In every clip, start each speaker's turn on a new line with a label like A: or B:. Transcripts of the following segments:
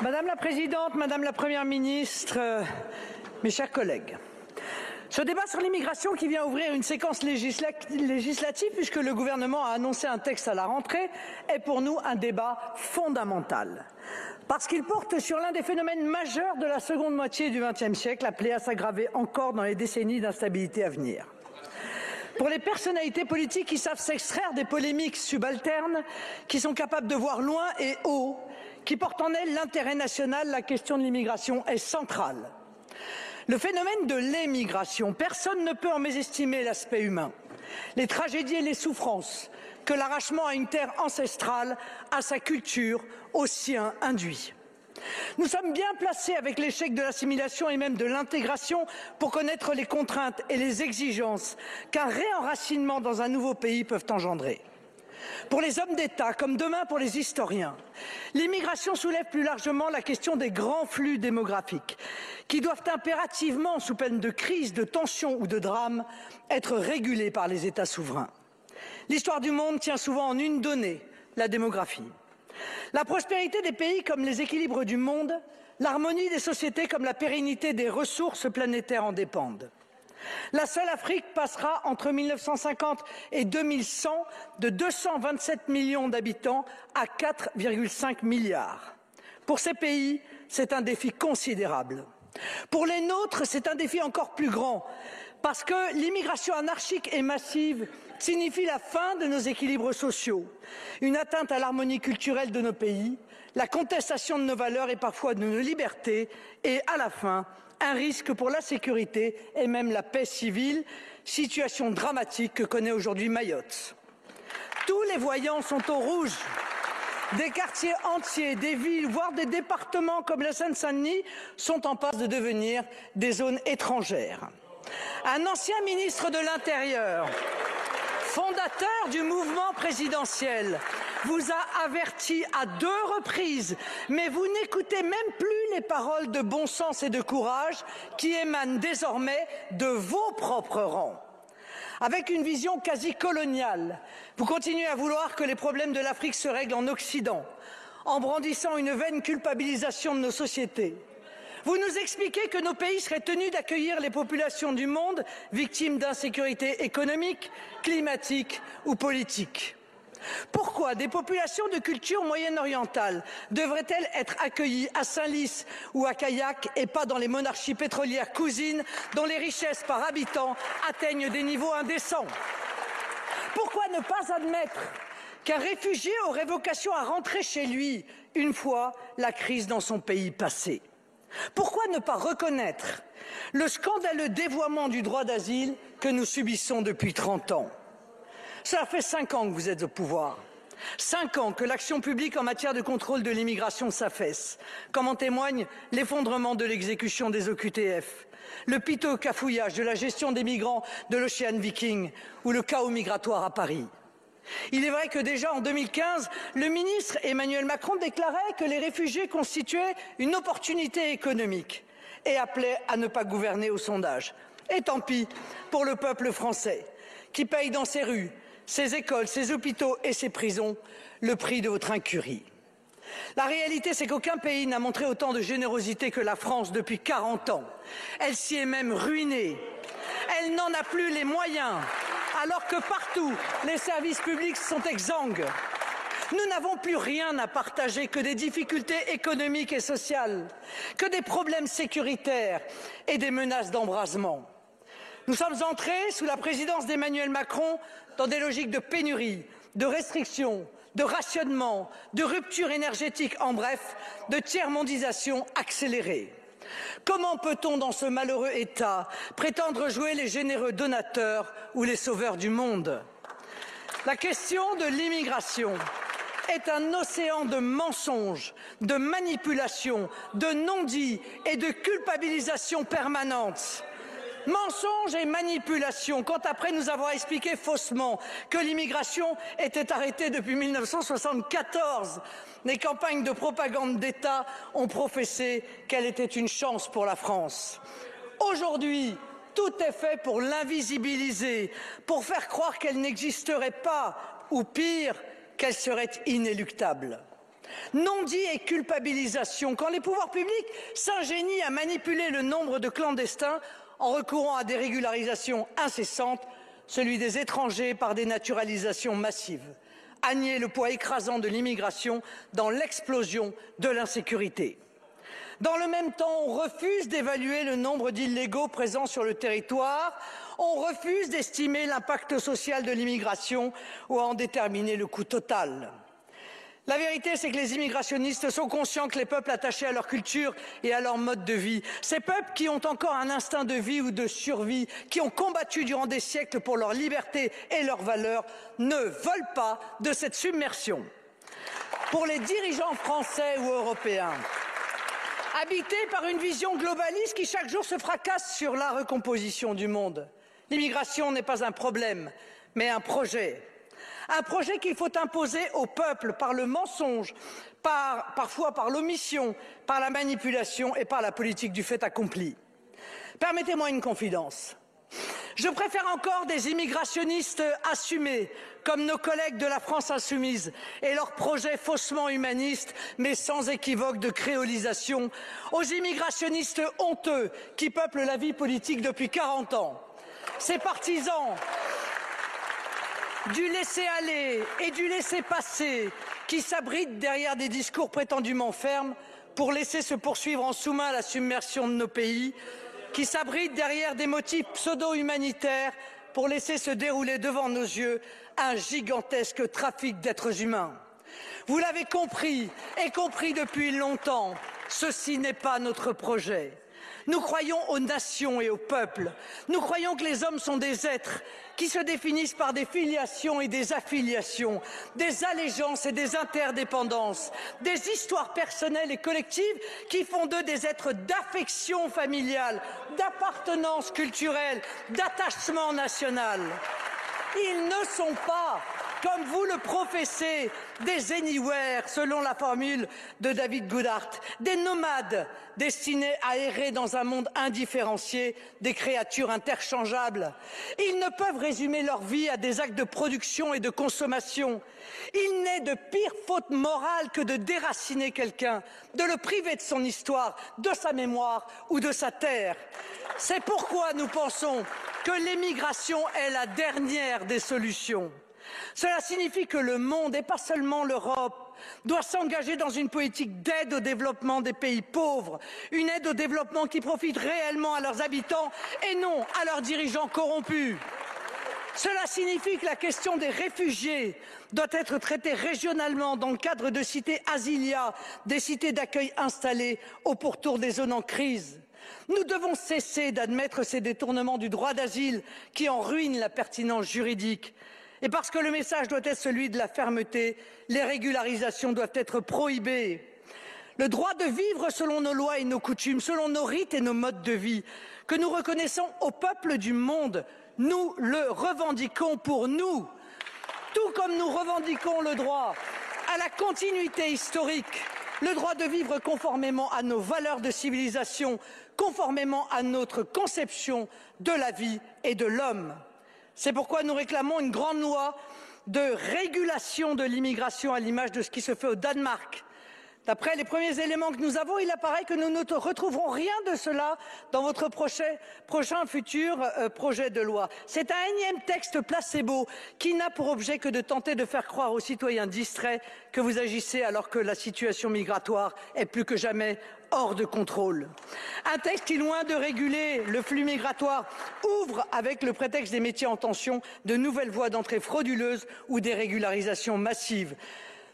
A: Madame la Présidente, Madame la Première ministre, mes chers collègues, ce débat sur l'immigration qui vient ouvrir une séquence législative, puisque le gouvernement a annoncé un texte à la rentrée, est pour nous un débat fondamental. Parce qu'il porte sur l'un des phénomènes majeurs de la seconde moitié du XXe siècle, appelé à s'aggraver encore dans les décennies d'instabilité à venir. Pour les personnalités politiques qui savent s'extraire des polémiques subalternes, qui sont capables de voir loin et haut, qui portent en elles l'intérêt national, la question de l'immigration est centrale. Le phénomène de l'émigration, personne ne peut en mésestimer l'aspect humain, les tragédies et les souffrances que l'arrachement à une terre ancestrale, à sa culture, aux siens induit. Nous sommes bien placés avec l'échec de l'assimilation et même de l'intégration pour connaître les contraintes et les exigences qu'un réenracinement dans un nouveau pays peuvent engendrer. Pour les hommes d'État, comme demain pour les historiens, l'immigration soulève plus largement la question des grands flux démographiques qui doivent impérativement, sous peine de crise, de tension ou de drame, être régulés par les États souverains. L'histoire du monde tient souvent en une donnée, la démographie. La prospérité des pays comme les équilibres du monde, l'harmonie des sociétés comme la pérennité des ressources planétaires en dépendent. La seule Afrique passera entre 1950 et 2100 de 227 millions d'habitants à 4,5 milliards. Pour ces pays, c'est un défi considérable. Pour les nôtres, c'est un défi encore plus grand, parce que l'immigration anarchique et massive signifie la fin de nos équilibres sociaux, une atteinte à l'harmonie culturelle de nos pays, la contestation de nos valeurs et parfois de nos libertés, et à la fin, un risque pour la sécurité et même la paix civile, situation dramatique que connaît aujourd'hui Mayotte. Tous les voyants sont au rouge. Des quartiers entiers, des villes, voire des départements comme la Seine-Saint-Denis sont en passe de devenir des zones étrangères. Un ancien ministre de l'Intérieur, fondateur du mouvement présidentiel, vous a averti à 2 reprises, mais vous n'écoutez même plus les paroles de bon sens et de courage qui émanent désormais de vos propres rangs. Avec une vision quasi coloniale, vous continuez à vouloir que les problèmes de l'Afrique se règlent en Occident, en brandissant une vaine culpabilisation de nos sociétés. Vous nous expliquez que nos pays seraient tenus d'accueillir les populations du monde victimes d'insécurité économique, climatique ou politique. Pourquoi des populations de culture moyen-orientale devraient-elles être accueillies à Saint-Lys ou à Kayak et pas dans les monarchies pétrolières cousines dont les richesses par habitant atteignent des niveaux indécents? Pourquoi ne pas admettre qu'un réfugié aurait vocation à rentrer chez lui une fois la crise dans son pays passée? Pourquoi ne pas reconnaître le scandaleux dévoiement du droit d'asile que nous subissons depuis 30 ans? Cela fait 5 ans que vous êtes au pouvoir. 5 ans que l'action publique en matière de contrôle de l'immigration s'affaisse, comme en témoigne l'effondrement de l'exécution des OQTF, le piteux cafouillage de la gestion des migrants de l'Ocean Viking ou le chaos migratoire à Paris. Il est vrai que déjà en 2015, le ministre Emmanuel Macron déclarait que les réfugiés constituaient une opportunité économique et appelait à ne pas gouverner au sondage. Et tant pis pour le peuple français qui paye dans ses rues, ses écoles, ses hôpitaux et ses prisons le prix de votre incurie. La réalité, c'est qu'aucun pays n'a montré autant de générosité que la France depuis 40 ans. Elle s'y est même ruinée. Elle n'en a plus les moyens, alors que partout, les services publics sont exsangues. Nous n'avons plus rien à partager que des difficultés économiques et sociales, que des problèmes sécuritaires et des menaces d'embrasement. Nous sommes entrés, sous la présidence d'Emmanuel Macron, dans des logiques de pénurie, de restriction, de rationnement, de rupture énergétique, en bref, de tiers-mondisation accélérée. Comment peut-on, dans ce malheureux État, prétendre jouer les généreux donateurs ou les sauveurs du monde? La question de l'immigration est un océan de mensonges, de manipulations, de non-dits et de culpabilisation permanente. Mensonges et manipulations, quand après nous avoir expliqué faussement que l'immigration était arrêtée depuis 1974, les campagnes de propagande d'État ont professé qu'elle était une chance pour la France. Aujourd'hui, tout est fait pour l'invisibiliser, pour faire croire qu'elle n'existerait pas, ou pire, qu'elle serait inéluctable. Non-dit et culpabilisation, quand les pouvoirs publics s'ingénient à manipuler le nombre de clandestins en recourant à des régularisations incessantes, celui des étrangers par des naturalisations massives. À nier le poids écrasant de l'immigration dans l'explosion de l'insécurité. Dans le même temps, on refuse d'évaluer le nombre d'illégaux présents sur le territoire, on refuse d'estimer l'impact social de l'immigration ou à en déterminer le coût total. La vérité, c'est que les immigrationnistes sont conscients que les peuples attachés à leur culture et à leur mode de vie, ces peuples qui ont encore un instinct de vie ou de survie, qui ont combattu durant des siècles pour leur liberté et leurs valeurs, ne veulent pas de cette submersion. Pour les dirigeants français ou européens, habités par une vision globaliste qui chaque jour se fracasse sur la recomposition du monde, l'immigration n'est pas un problème, mais un projet. Un projet qu'il faut imposer au peuple par le mensonge, parfois par l'omission, par la manipulation et par la politique du fait accompli. Permettez-moi une confidence. Je préfère encore des immigrationnistes assumés, comme nos collègues de la France insoumise, et leurs projets faussement humanistes, mais sans équivoque de créolisation, aux immigrationnistes honteux qui peuplent la vie politique depuis 40 ans. Ces partisans du laisser-aller et du laisser-passer qui s'abritent derrière des discours prétendument fermes pour laisser se poursuivre en sous-main la submersion de nos pays, qui s'abritent derrière des motifs pseudo-humanitaires pour laisser se dérouler devant nos yeux un gigantesque trafic d'êtres humains. Vous l'avez compris, et compris depuis longtemps, ceci n'est pas notre projet. Nous croyons aux nations et aux peuples. Nous croyons que les hommes sont des êtres qui se définissent par des filiations et des affiliations, des allégeances et des interdépendances, des histoires personnelles et collectives qui font d'eux des êtres d'affection familiale, d'appartenance culturelle, d'attachement national. Ils ne sont pas, comme vous le professez, des anywhere, selon la formule de David Goodhart, des nomades destinés à errer dans un monde indifférencié, des créatures interchangeables. Ils ne peuvent résumer leur vie à des actes de production et de consommation. Il n'est de pire faute morale que de déraciner quelqu'un, de le priver de son histoire, de sa mémoire ou de sa terre. C'est pourquoi nous pensons que l'émigration est la dernière des solutions. Cela signifie que le monde, et pas seulement l'Europe, doit s'engager dans une politique d'aide au développement des pays pauvres, une aide au développement qui profite réellement à leurs habitants et non à leurs dirigeants corrompus. Cela signifie que la question des réfugiés doit être traitée régionalement dans le cadre de cités Asilia, des cités d'accueil installées au pourtour des zones en crise. Nous devons cesser d'admettre ces détournements du droit d'asile qui en ruinent la pertinence juridique. Et parce que le message doit être celui de la fermeté, les régularisations doivent être prohibées. Le droit de vivre selon nos lois et nos coutumes, selon nos rites et nos modes de vie, que nous reconnaissons au peuple du monde, nous le revendiquons pour nous, tout comme nous revendiquons le droit à la continuité historique, le droit de vivre conformément à nos valeurs de civilisation, conformément à notre conception de la vie et de l'homme. C'est pourquoi nous réclamons une grande loi de régulation de l'immigration à l'image de ce qui se fait au Danemark. D'après les premiers éléments que nous avons, il apparaît que nous ne retrouverons rien de cela dans votre prochain futur projet de loi. C'est un énième texte placebo qui n'a pour objet que de tenter de faire croire aux citoyens distraits que vous agissez alors que la situation migratoire est plus que jamais hors de contrôle. Un texte qui, loin de réguler le flux migratoire, ouvre, avec le prétexte des métiers en tension, de nouvelles voies d'entrée frauduleuses ou des régularisations massives.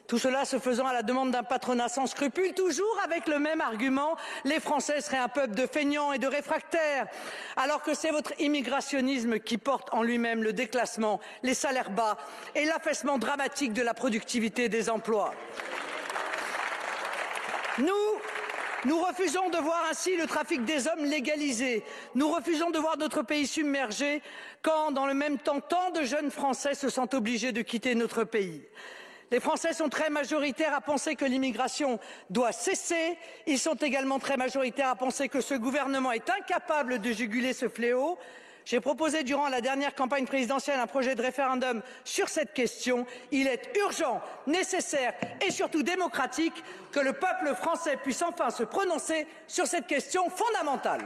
A: Tout cela se faisant à la demande d'un patronat sans scrupules, toujours avec le même argument, les Français seraient un peuple de feignants et de réfractaires, alors que c'est votre immigrationnisme qui porte en lui-même le déclassement, les salaires bas et l'affaissement dramatique de la productivité des emplois. Nous refusons de voir ainsi le trafic des hommes légalisé. Nous refusons de voir notre pays submergé quand, dans le même temps, tant de jeunes Français se sentent obligés de quitter notre pays. Les Français sont très majoritaires à penser que l'immigration doit cesser. Ils sont également très majoritaires à penser que ce gouvernement est incapable de juguler ce fléau. J'ai proposé durant la dernière campagne présidentielle un projet de référendum sur cette question. Il est urgent, nécessaire et surtout démocratique que le peuple français puisse enfin se prononcer sur cette question fondamentale.